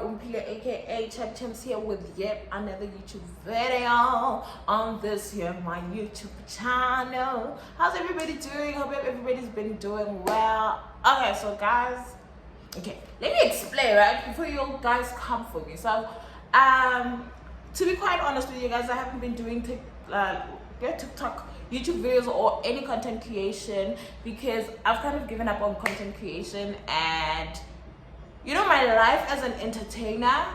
Umpile aka Champs here with yet another YouTube video on this here my YouTube channel. How's everybody doing? Hope everybody's been doing well. Okay, so guys, okay, let me explain right before you guys come for me. So to be quite honest with you guys, I haven't been doing TikTok, YouTube videos or any content creation because I've kind of given up on content creation. And you know, my life as an entertainer,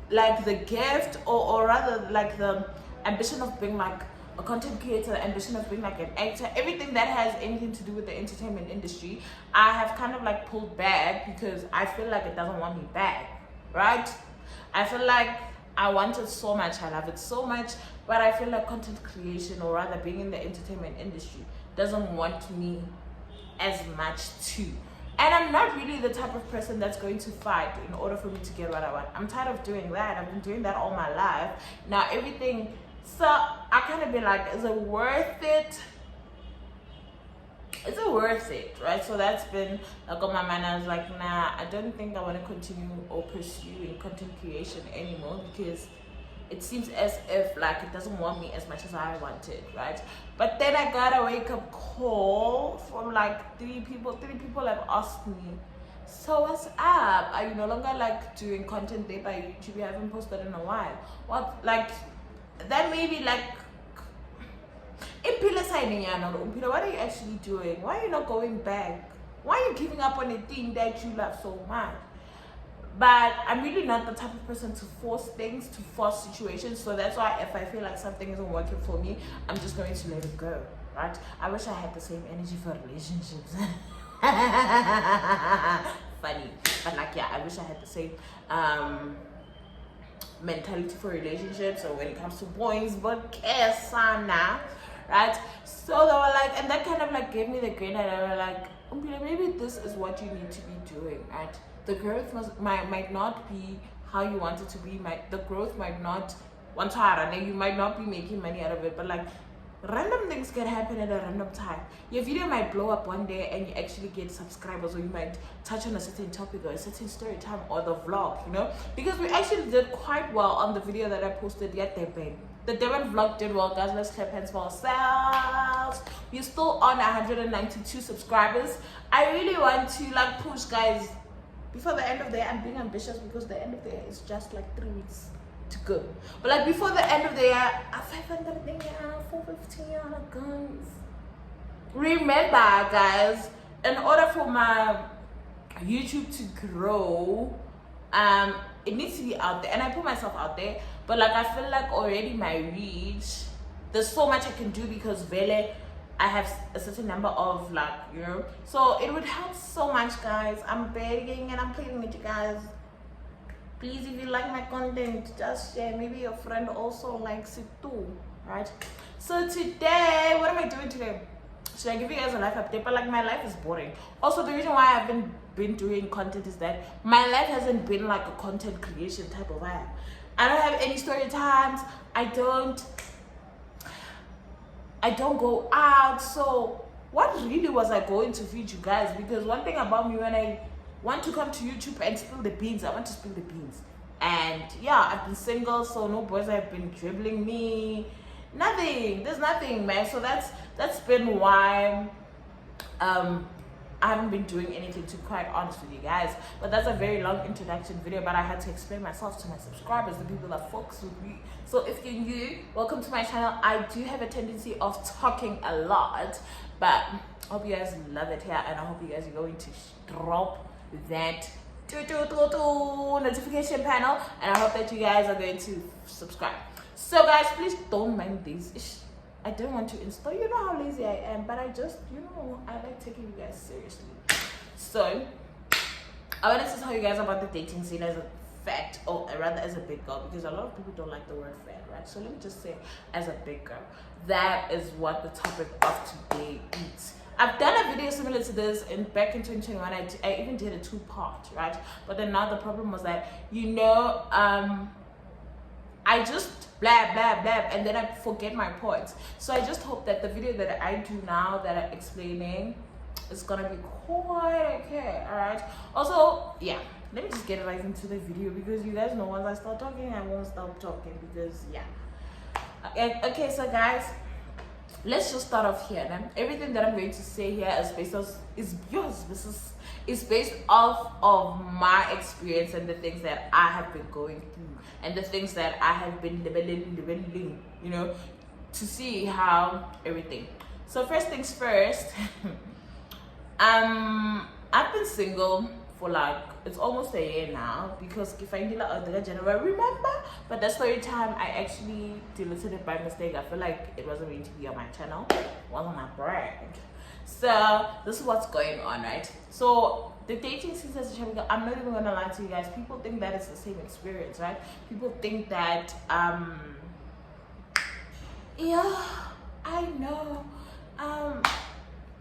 like the gift or rather like the ambition of being like a content creator, the ambition of being like an actor, everything that has anything to do with the entertainment industry, I have kind of like pulled back because I feel like it doesn't want me back, right? I feel like I want it so much, I love it so much, but I feel like content creation or rather being in the entertainment industry doesn't want me as much too. And I'm not really the type of person that's going to fight in order for me to get what I want. I'm tired of doing that. I've been doing that all my life. Now everything, so I kind of be like, is it worth it? Is it worth it, right? So that's been like on my mind. I was like, nah, I don't think I want to continue or pursue content creation anymore because it seems as if like it doesn't want me as much as I wanted, right? But then I got a wake-up call from like three people have asked me, so what's up? Are you no longer like doing content there by YouTube? You haven't posted in a while. What, like that maybe like what are you actually doing? Why are you not going back? Why are you giving up on a thing that you love so much? But I'm really not the type of person to force things, to force situations. So that's why if I feel like something isn't working for me, I'm just going to let it go, right? I wish I had the same energy for relationships. Funny. But like, yeah, I wish I had the same mentality for relationships. So when it comes to boys, but kesana, right? So they were like, and that kind of like gave me the green light. They were like, maybe this is what you need to be doing, right? The growth might not be how you want it to be. The growth might not you might not be making money out of it, but like random things can happen at a random time. Your video might blow up one day and you actually get subscribers, or you might touch on a certain topic or a certain story time or the vlog, you know, because we actually did quite well on the video that I posted yesterday. The Devon vlog did well, guys. Let's clap hands for ourselves. We're still on 192 subscribers. I really want to like push, guys. Before the end of the year, I'm being ambitious because the end of the year is just like 3 weeks to go. But like before the end of the year, 500 450 guns. Remember, guys, in order for my YouTube to grow, it needs to be out there, and I put myself out there. But like I feel like already my reach, there's so much I can do because Vele, I have a certain number of like, you know, so it would help so much, guys. I'm begging and I'm pleading with you guys. Please, if you like my content, just share. Maybe your friend also likes it too, right? So today, what am I doing today? Should I give you guys a life update? But like my life is boring. Also, the reason why I haven't been doing content is that my life hasn't been like a content creation type of vibe. I don't have any story times. I don't go out. So what really was I going to feed you guys? Because one thing about me, when I want to come to YouTube and spill the beans, I want to spill the beans. And yeah, I've been single, so no boys have been dribbling me. Nothing. There's nothing, man. So that's been why I haven't been doing anything, to be quite honest with you guys. But that's a very long introduction video, but I had to explain myself to my subscribers, the people that focus with me. So if you're new, welcome to my channel. I do have a tendency of talking a lot, but I hope you guys love it here, and I hope you guys are going to drop that notification panel, and I hope that you guys are going to subscribe. So guys, please don't mind this. I don't want to install, you know how lazy I am, but I just, you know, I like taking you guys seriously. So I wanted to tell you guys about the dating scene as a fat, or rather as a big girl, because a lot of people don't like the word fat, right? So let me just say, as a big girl, that is what the topic of today is. I've done a video similar to this back in 2021. I even did a 2-part, right? But then now the problem was that, you know, I just blah blah blah and then I forget my points. So I just hope that the video that I do now that I'm explaining is gonna be quite okay. All right. Also, yeah, let me just get right into the video, because you guys know once I start talking, I won't stop talking, because yeah. Okay, so guys, let's just start off here. Now, everything that I'm going to say here is based off is based off of my experience and the things that I have been going through and the things that I have been developing, you know, to see how everything. So first things first, I've been single for like, it's almost a year now, because if I did January, remember? But that story time, I actually deleted it by mistake. I feel like it wasn't going to be on my channel, it wasn't my brand. So this is what's going on, right? So the dating scene as a channel, I'm not even gonna lie to you guys, people think that it's the same experience, right? People think that yeah, I know,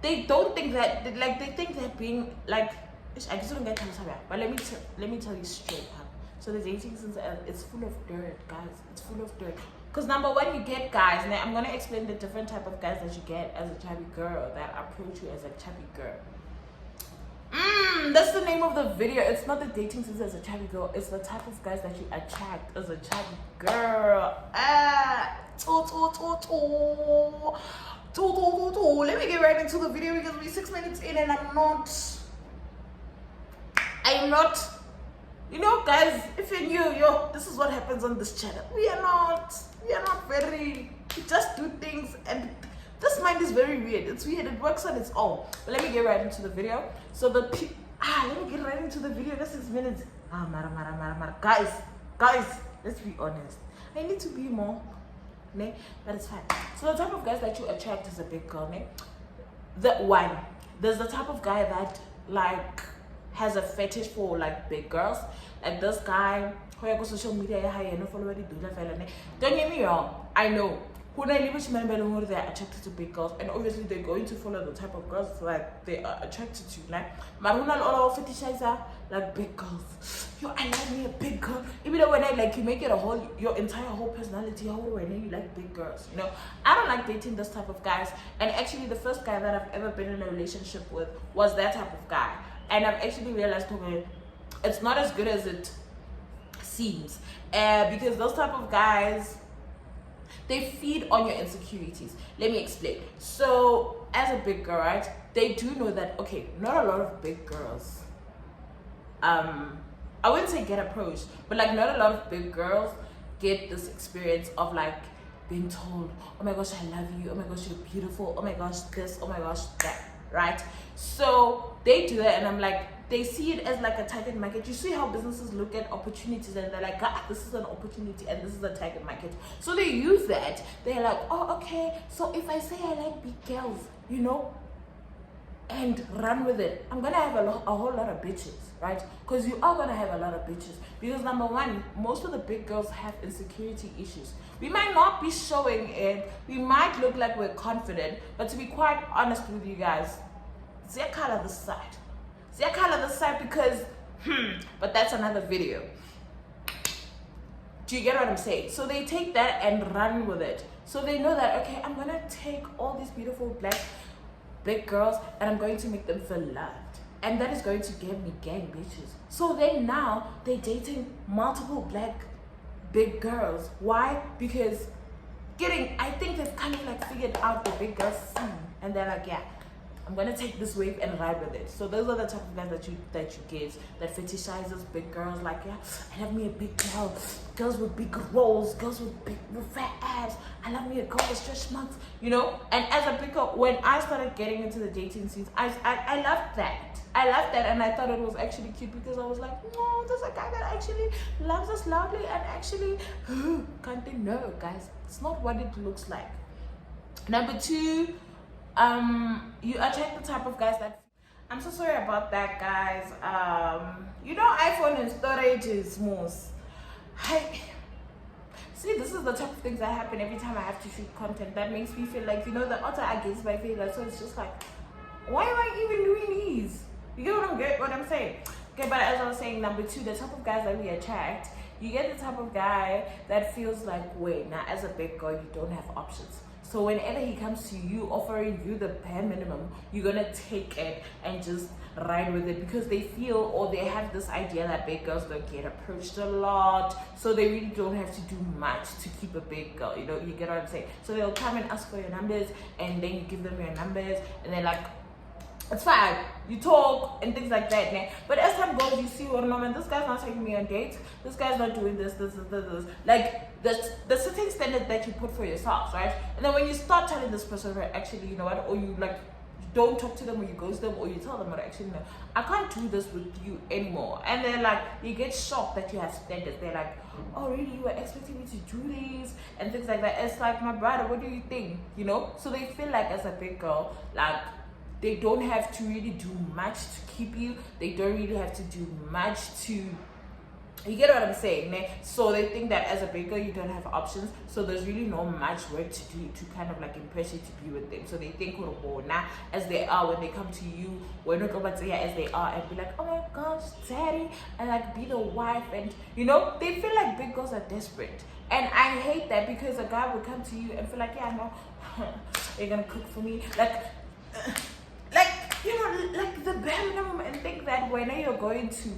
they don't think that, like, they think that being like, I just don't get to but let me tell you straight up. So the dating scene, it's full of dirt, guys. It's full of dirt. Because number one, you get guys. Now I'm gonna explain the different type of guys that you get as a chubby girl, that approach you as a chubby girl. That's the name of the video. It's not the dating scene as a chubby girl. It's the type of guys that you attract as a chubby girl. Let me get right into the video, because we're 6 minutes in and I'm not, you know, guys, if you're new, this is what happens on this channel. We are not very, we just do things, and this mind is very weird. It's weird, it works on its own. But let me get right into the video. So let me get right into the video. That's 6 minutes. Guys, let's be honest. I need to be more, ne? But it's fine. So the type of guys that you attract is a big girl, ne? There's the type of guy that like has a fetish for like big girls. Like this guy, social media, don't get me wrong, I know they're attracted to big girls, and obviously they're going to follow the type of girls like they are attracted to. Like Maruna all fetishizer like big girls. Yo, I like me a big girl. Even though when I like, you make it your entire whole personality, when you like big girls, you know. I don't like dating this type of guys. And actually the first guy that I've ever been in a relationship with was that type of guy. And I've actually realized, okay, it's not as good as it seems, because those type of guys, they feed on your insecurities. Let me explain. So as a big girl, right, they do know that, okay, not a lot of big girls, I wouldn't say get approached, but like not a lot of big girls get this experience of like being told, oh my gosh, I love you, oh my gosh, you're beautiful, oh my gosh, this, oh my gosh, that, right? So they do that, and I'm like, they see it as like a target market. You see how businesses look at opportunities, and they're like, this is an opportunity and this is a target market. So they use that. They're like, oh, okay, so if I say I like big girls, you know, and run with it, I'm gonna have a whole lot of bitches, right? Because you are gonna have a lot of bitches, because number one, most of the big girls have insecurity issues. We might not be showing it, we might look like we're confident, but to be quite honest with you guys, they're kind of the side, because but that's another video. Do you get what I'm saying? So they take that and run with it. So they know that, okay, I'm gonna take all these beautiful black big girls and I'm going to make them feel loved, and that is going to give me gang bitches. So then now they're dating multiple black big girls. Why? Because I think they've kind of like figured out the big girls scene, and they're like, yeah, I'm gonna take this wave and ride with it. So those are the type of guys that you get, that fetishizes big girls. Like, yeah, I love me a big girl, girls with big rolls, girls with fat abs. I love me a girl with stretch marks, you know. And as a big girl, when I started getting into the dating scenes, I loved that. And I thought it was actually cute, because I was like, no, there's a guy that actually loves us loudly and actually can't they know, guys? It's not what it looks like. Number two, you attract the type of guys that, I'm so sorry about that, guys. You know, iPhone and storage is smooth. See, this is the type of things that happen every time I have to shoot content. That makes me feel like, you know, the utter against my failure. So it's just like, why am I even doing these? You get what I'm saying? Okay, but as I was saying, number two, the type of guys that we attract, you get the type of guy that feels like, wait, now as a big girl, you don't have options. So whenever he comes to you offering you the bare minimum, you're gonna take it and just ride with it, because they feel, or they have this idea that big girls don't get approached a lot, so they really don't have to do much to keep a big girl, you know, you get what I'm saying? So they'll come and ask for your numbers, and then you give them your numbers, and they're like, it's fine, you talk and things like that, né? But as time goes, you see, well, no man, this guy's not taking me on dates, this guy's not doing this. Like the certain standard that you put for yourself, right? And then when you start telling this person, right, actually, you know what, or you like don't talk to them, or you ghost them, or you tell them, actually, no, I can't do this with you anymore. And they're like, you get shocked that you have standards. They're like, oh really, you were expecting me to do this and things like that. It's like, my brother, what do you think? You know? So they feel like, as a big girl, like they don't have to really do much to keep you. They don't really have to do much to, you get what I'm saying, né? So they think that as a big girl, you don't have options. So there's really no much work to do to kind of like impress you to be with them. So they think, now as they are, when they come to you, we're not about to hear as they are and be like, oh my gosh, daddy, and like be the wife. And you know, they feel like big girls are desperate. And I hate that, because a guy would come to you and feel like, yeah, no, you're gonna cook for me. Like, you know, like the bare minimum, and think that when you're going to,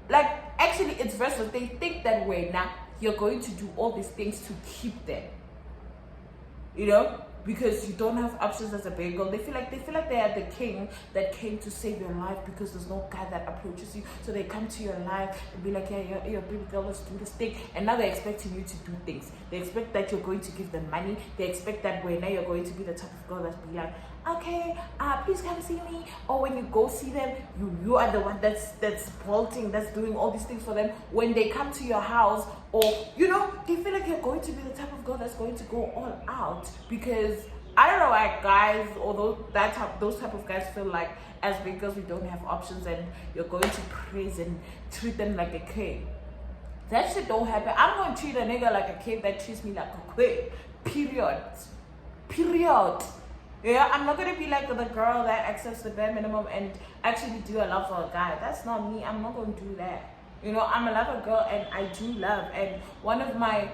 like, actually it's versus. They think that way now you're going to do all these things to keep them, you know, because you don't have options as a big girl. They feel like they are the king that came to save your life, because there's no guy that approaches you. So they come to your life and be like, yeah, you're a baby girl, let's do this thing. And now they're expecting you to do things. They expect that you're going to give them money. They expect that way now you're going to be the type of girl that's be like, okay, please come see me. Or when you go see them, you are the one that's bolting, that's doing all these things for them. When they come to your house, or you know, they feel like you're going to be the type of girl that's going to go all out. Because I don't know why guys, although those type of guys feel like, as big girls, we don't have options, and you're going to praise and treat them like a king. That shit don't happen. I'm going to treat a nigga like a king that treats me like a queen. Period. Yeah, I'm not gonna be like the girl that accepts the bare minimum and actually do a lot for a guy. That's not me. I'm not gonna do that. You know, I'm a lover girl, and I do love. And one of my,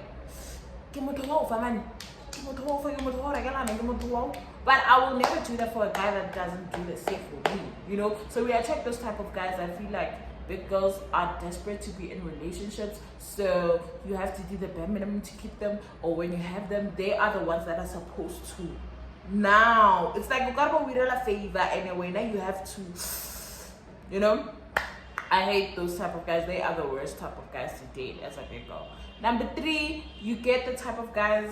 but I will never do that for a guy that doesn't do the same for me. You know, so we attract those type of guys. I feel like big girls are desperate to be in relationships, so you have to do the bare minimum to keep them. Or when you have them, they are the ones that are supposed to. Now it's like, you got we a favor anyway. Now you have to, you know. I hate those type of guys. They are the worst type of guys to date as a big girl. Number 3, you get the type of guys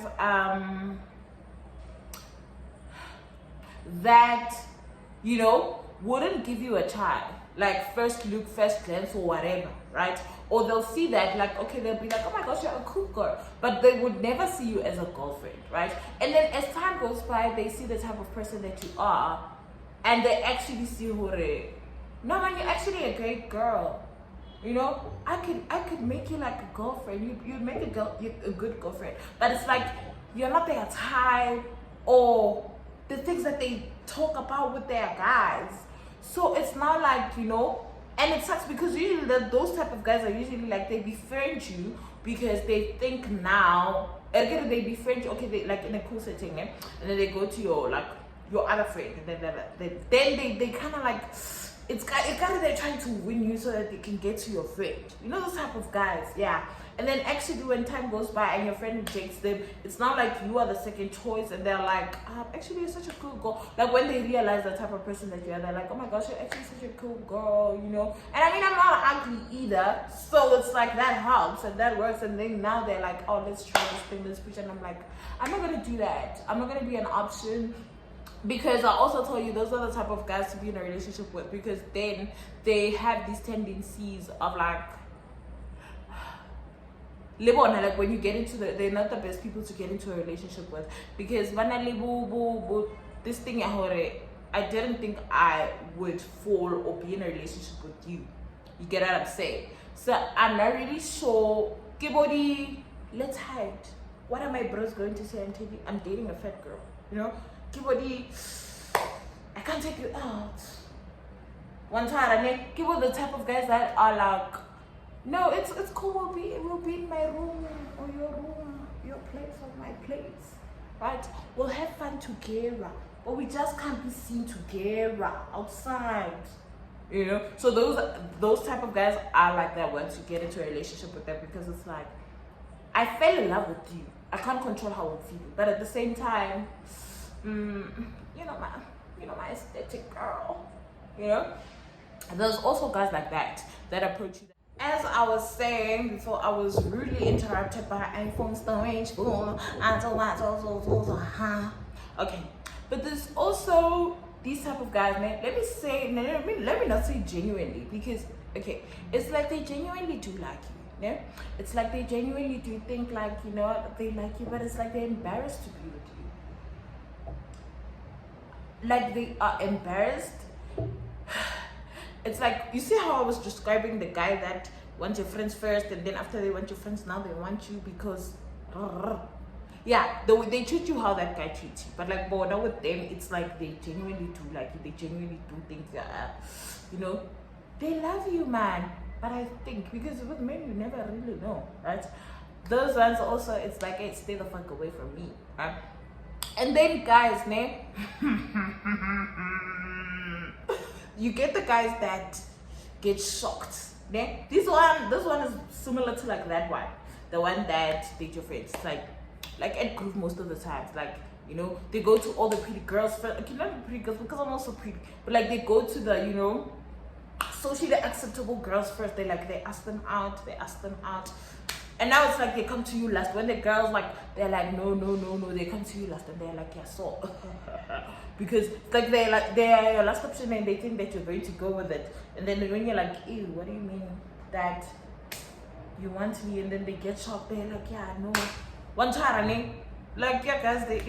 that, you know, wouldn't give you a try, like first look, first glance, or whatever, right? Or they'll see that, like, okay, they'll be like, oh my gosh, you're a cool girl, but they would never see you as a girlfriend, right? And then as time goes by, they see the type of person that you are, and they actually see who they, no man, you're actually a great girl. You know, I could make you like a girlfriend. You make a good girlfriend. But it's like, you're not their type, or the things that they talk about with their guys. So it's not like, you know, and it sucks, because usually those type of guys are usually like, they befriend you because they think now, again, they befriend you, okay, they like in a cool setting, and then they go to your other friend, and then they kind of like, it's kind of they're trying to win you so that they can get to your friend. You know, those type of guys, yeah. And then actually when time goes by and your friend rejects them, it's not like you are the second choice, and they're like, actually you're such a cool girl. Like when they realize the type of person that you are, they're like, oh my gosh, you're actually such a cool girl, you know. And I mean, I'm not ugly either, so it's like that helps and that works. And then now they're like, oh, let's try this thing, let's preach. And I'm like, I'm not gonna do that. I'm not gonna be an option. Because I also told you, those are the type of guys to be in a relationship with, because then they have these tendencies of like, like when you get into they're not the best people to get into a relationship with, because this thing I didn't think I would fall or be in a relationship with you. You get what I'm saying? So I'm not really sure. Kibodi, let's hide. What are my bros going to say? I'm dating a fat girl, you know. Kibodi, I can't take you out. One time, and Kibo, the type of guys that are like, no, it's cool. We'll be in my room or your room, your place or my place. right? We'll have fun together, but we just can't be seen together outside. You know, so those type of guys are like that once you get into a relationship with them, because it's like, I fell in love with you. I can't control how I'm feeling, but at the same time, you know my aesthetic girl. You know, and there's also guys like that approach you. As I was saying before, I was rudely interrupted by iPhone storage full. Okay, but there's also these type of guys, man. Let me not say genuinely, because okay, it's like they genuinely do like you. Yeah, it's like they genuinely do think like, you know, they like you, but it's like they're embarrassed to be with you. Like they are embarrassed. It's like, you see how I was describing the guy that wants your friends first, and then after they want your friends, now they want you because yeah, they treat you how that guy treats you. But like, but now with them, it's like they genuinely do like you. They genuinely do things that, you know, they love you, man. But I think, because with men, you never really know, right? Those ones also, it's like, hey, stay the fuck away from me, right? And then guys, man, you get the guys that get shocked. Yeah? This one is similar to like that one, the one that date your friends. Like at group most of the times, like, you know, they go to all the pretty girls first. Okay, not the pretty girls because I'm also pretty, but like they go to the, you know, socially acceptable girls first. They ask them out, and now it's like they come to you last. When the girls like, they're like, no, they come to you last, and they're like, yeah, so because it's like they're your last option, and they think that you're going to go with it. And then when you're like, ew, what do you mean that you want me? And then they get shocked. They're like, yeah, no, one time, like, yeah, guys, they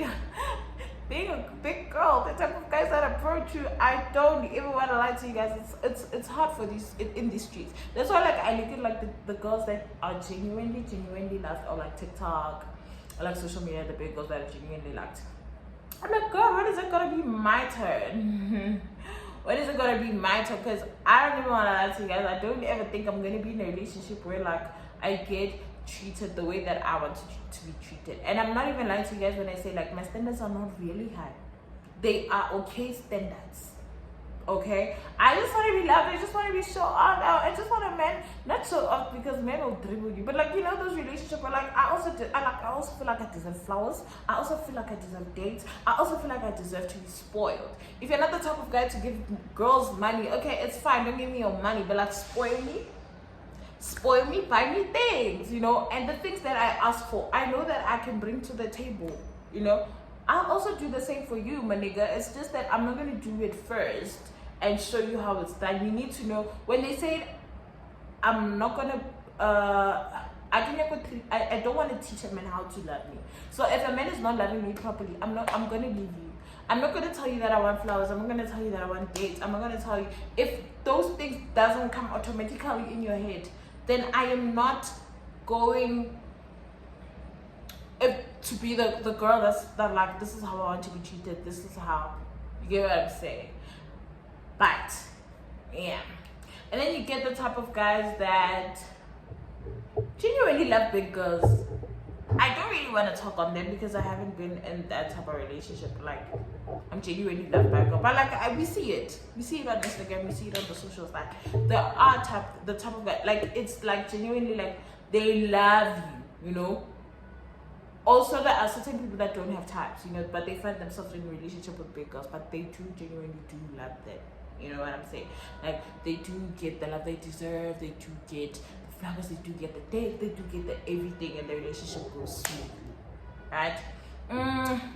being a big girl, the type of guys that approach you, I don't even want to lie to you guys. It's hard for these in these streets. That's why, like, I look at like the girls that are genuinely loved, or like TikTok, or like social media, the big girls that are genuinely loved. I'm like, God, when is it gonna be my turn? When is it gonna be my turn? Because I don't even want to lie to you guys. I don't ever think I'm gonna be in a relationship where like I get treated the way that I want to be treated. And I'm not even lying to you guys when I say like my standards are not really high. They are okay standards. Okay, I just want to be loved. I just want to be shown off. I just want a man, not show off because men will dribble you, but like, you know, those relationships where like I also feel like I deserve flowers. I also feel like I deserve dates. I also feel like I deserve to be spoiled. If you're not the type of guy to give girls money, okay, it's fine. Don't give me your money, but like spoil me, buy me things, you know, and the things that I ask for, I know that I can bring to the table, you know. I'll also do the same for you, my nigga. It's just that I'm not gonna do it first and show you how it's done. You need to know when they say I'm not gonna I don't want to teach a man how to love me. So if a man is not loving me properly, I'm gonna leave you. I'm not gonna tell you that I want flowers. I'm not gonna tell you that I want dates. I'm not gonna tell you if those things doesn't come automatically in your head. Then I am not going to be the girl that like, this is how I want to be treated. This is how, you get what I'm saying. But yeah, and then you get the type of guys that genuinely love big girls. I don't really want to talk on them because I haven't been in that type of relationship. Like, I'm genuinely loved by a girl, but like we see it on Instagram, we see it on the socials. Like the type of guy, like it's like genuinely like they love you, you know. Also, there are certain people that don't have types, you know, but they find themselves in a relationship with big girls, but they genuinely do love them. You know what I'm saying? Like, they do get the love they deserve, they do get the flowers, they do get the date, they do get the everything, and the relationship goes smoothly, right?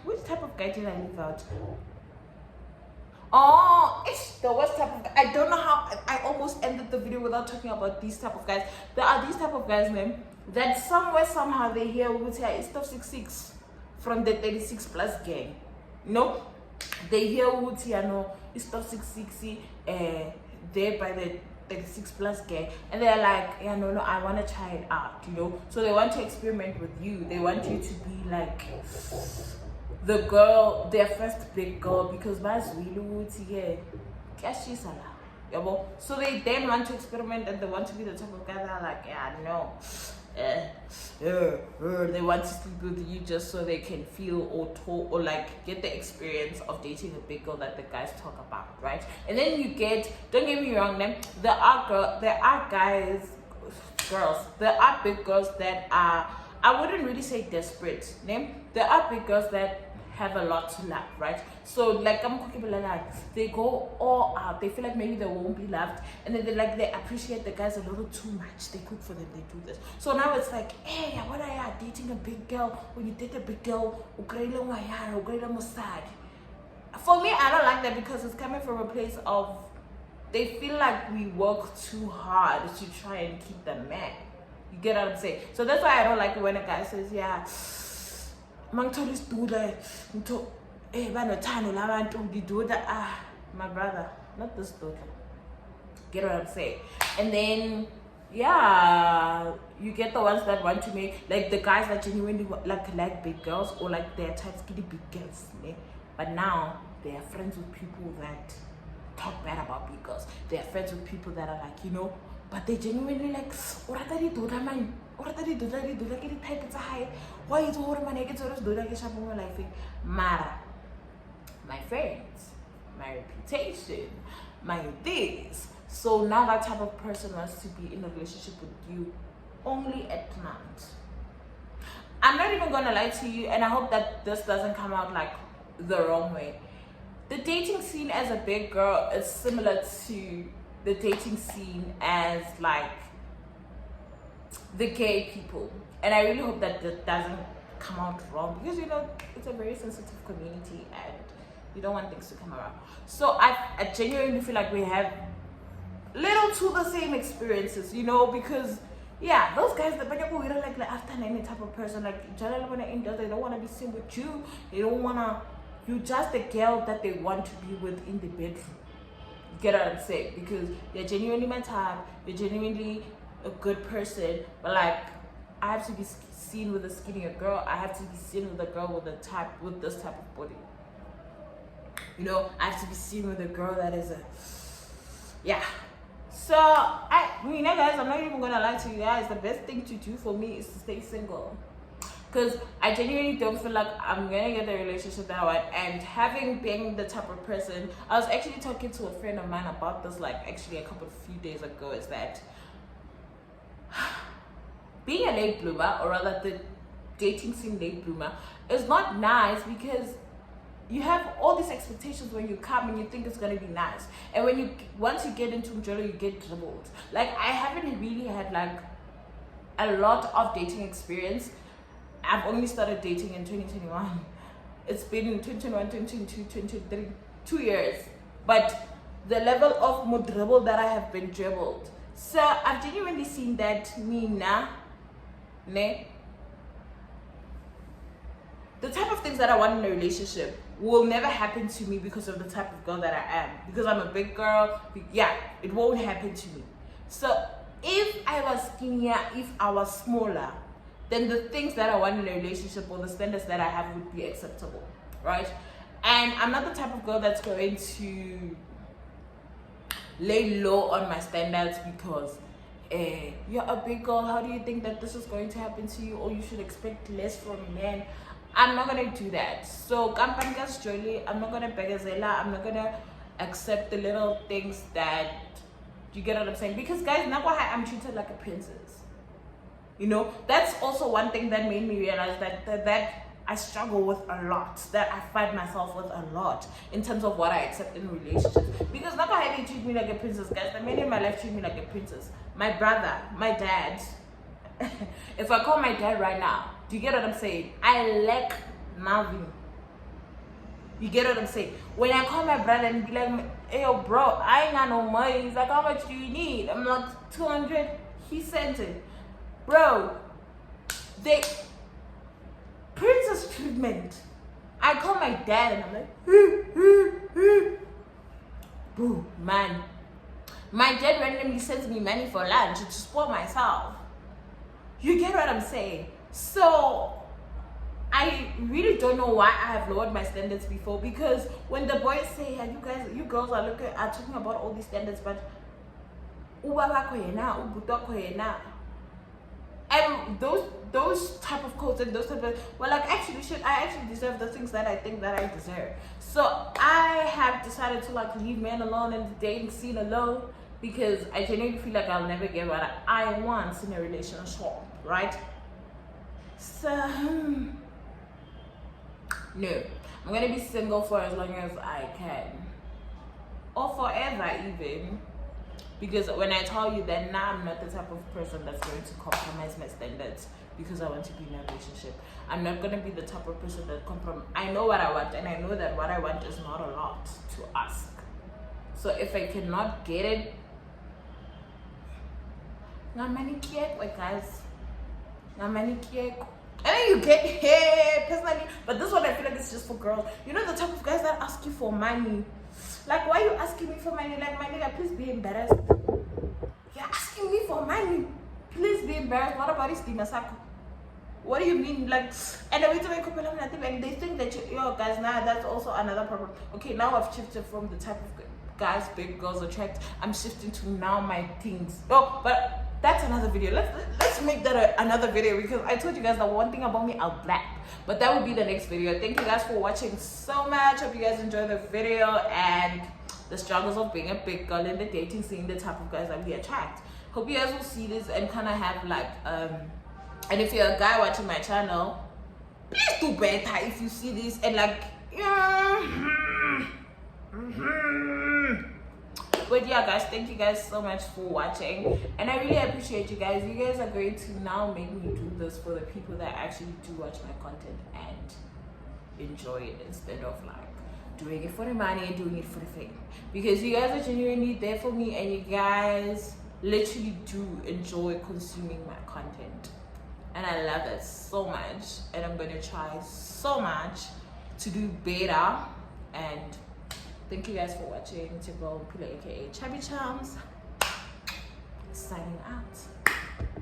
Which type of guy did I leave out? Oh, it's the worst type of guy. I don't know how I almost ended the video without talking about these type of guys. There are these type of guys, man, that somewhere, somehow they hear Wutia is top 66 from the 36 plus gang. No, they hear Wutia, no, it's top 660 there by the 36 plus gang, and they're like, yeah, no, I want to try it out, you know. So they want to experiment with you. They want you to be like the girl, their first big girl, because that's really Wutia. So they then want to experiment, and they want to be the type of guy that are like, yeah, no, they want to sleep with you just so they can feel or talk or like get the experience of dating a big girl that the guys talk about, right? And then you get, don't get me wrong, then there are guys, girls, there are big girls that are, I wouldn't really say desperate, there are big girls that have a lot to love, right? So like they go all out, they feel like maybe they won't be loved, and then they appreciate the guys a little too much, they cook for them, they do this. So now it's like, hey, what are you dating a big girl? When you date a big girl, for me I don't like that, because it's coming from a place of they feel like we work too hard to try and keep the man. You get what I'm saying? So that's why I don't like it when a guy says, yeah, my brother, not this dude. Get what I'm saying? And then yeah, you get the ones that want to make, like the guys that genuinely like big girls, or like they're type skinny big girls, but now they are friends with people that talk bad about big girls. They are friends with people that are like, but they genuinely like, what are they doing, man? What are they doing? Like any type of high. Why is all man? I get to do like a life. Mara, my friends, my reputation, my this. So now that type of person wants to be in a relationship with you only at night. I'm not even gonna lie to you, and I hope that this doesn't come out like the wrong way. The dating scene as a big girl is similar to the dating scene as like the gay people, and I really hope that that doesn't come out wrong, because it's a very sensitive community and you don't want things to come around. So I genuinely feel like we have little to the same experiences, because yeah, those guys, the we don't like after any type of person, like they don't want to be seen with you, they don't want to, you're just the girl that they want to be with in the bedroom. You get what I'm saying? Because you're genuinely my type, you're genuinely a good person, but like I have to be seen with a skinnier girl, I have to be seen with a girl with this type of body. I have to be seen with a girl that is yeah. So guys, I'm not even gonna lie to you guys, the best thing to do for me is to stay single. Because I genuinely don't feel like I'm gonna get the relationship that I want. And being the type of person, I was actually talking to a friend of mine about this, like actually a few days ago, is that being a late bloomer, or rather the dating scene late bloomer, is not nice, because you have all these expectations when you come and you think it's gonna be nice, and once you get into Mjolo, you get dribbled. Like I haven't really had like a lot of dating experience. I've only started dating in 2021. It's been 2021, 2022, 2023, 2 years. But the level of dribble that I have been dribbled. So I've genuinely seen that the type of things that I want in a relationship will never happen to me because of the type of girl that I am. Because I'm a big girl, yeah, it won't happen to me. So if I was skinnier, if I was smaller, then the things that I want in a relationship, or the standards that I have, would be acceptable, right? And I'm not the type of girl that's going to lay low on my standards because you're a big girl, how do you think that this is going to happen to you, or you should expect less from men? I'm not gonna do that. So Kampanika's Jolie, I'm not gonna begazela, I'm not gonna accept the little things that, you get what I'm saying? Because guys, now I'm treated like a princess. That's also one thing that made me realize that I struggle with a lot, that I fight myself with a lot in terms of what I accept in relationships. Because not how they treat me like a princess, guys. The men in my life treat me like a princess. My brother, my dad. If I call my dad right now, do you get what I'm saying? I lack Marvin. You get what I'm saying? When I call my brother and be like, hey, yo, bro, I ain't got no money. He's like, how much do you need? I'm like, 200. He sent it. Bro, princess treatment. I call my dad and I'm like, boo, man. My dad randomly sends me money for lunch to spoil myself. You get what I'm saying? So I really don't know why I have lowered my standards before, because when the boys say, hey, you girls are talking about all these standards, but and those type of quotes and those type of, well, like, actually I actually deserve the things that I think that I deserve. So I have decided to like leave men alone and the dating scene alone, because I genuinely feel like I'll never get what I want in a relationship, right? So no, I'm gonna be single for as long as I can, or forever even. Because when I tell you that now, I'm not the type of person that's going to compromise my standards because I want to be in a relationship. I'm not going to be the type of person that I know what I want, and I know that what I want is not a lot to ask. So if I cannot get it, guys. And then you get here personally, but this one I feel like it's just for girls. You know, the type of guys that ask you for money. Like, why are you asking me for money? Like, my nigga, please be embarrassed. You're asking me for money. Please be embarrassed. What about this Dimasako? What do you mean? Like, and the way to make up and they think that yo guys, now that's also another problem. Okay, now I've shifted from the type of guys big girls attract. I'm shifting to now my things. Oh, but that's another video. Let's make that another video, because I told you guys that one thing about me, I'll black. But that will be the next video. Thank you guys for watching so much. Hope you guys enjoyed the video and the struggles of being a big girl in the dating scene, the type of guys that we attract. Hope you guys will see this and kind of have like and if you're a guy watching my channel, please do better if you see this and like But yeah guys, thank you guys so much for watching, and I really appreciate you guys. You guys are going to now make me do this for the people that actually do watch my content and enjoy it, instead of like doing it for the money and doing it for the fame, because you guys are genuinely there for me and you guys literally do enjoy consuming my content, and I love it so much, and I'm gonna try so much to do better. And thank you guys for watching. It's your girl Pula, aka Chubby Charms, signing out.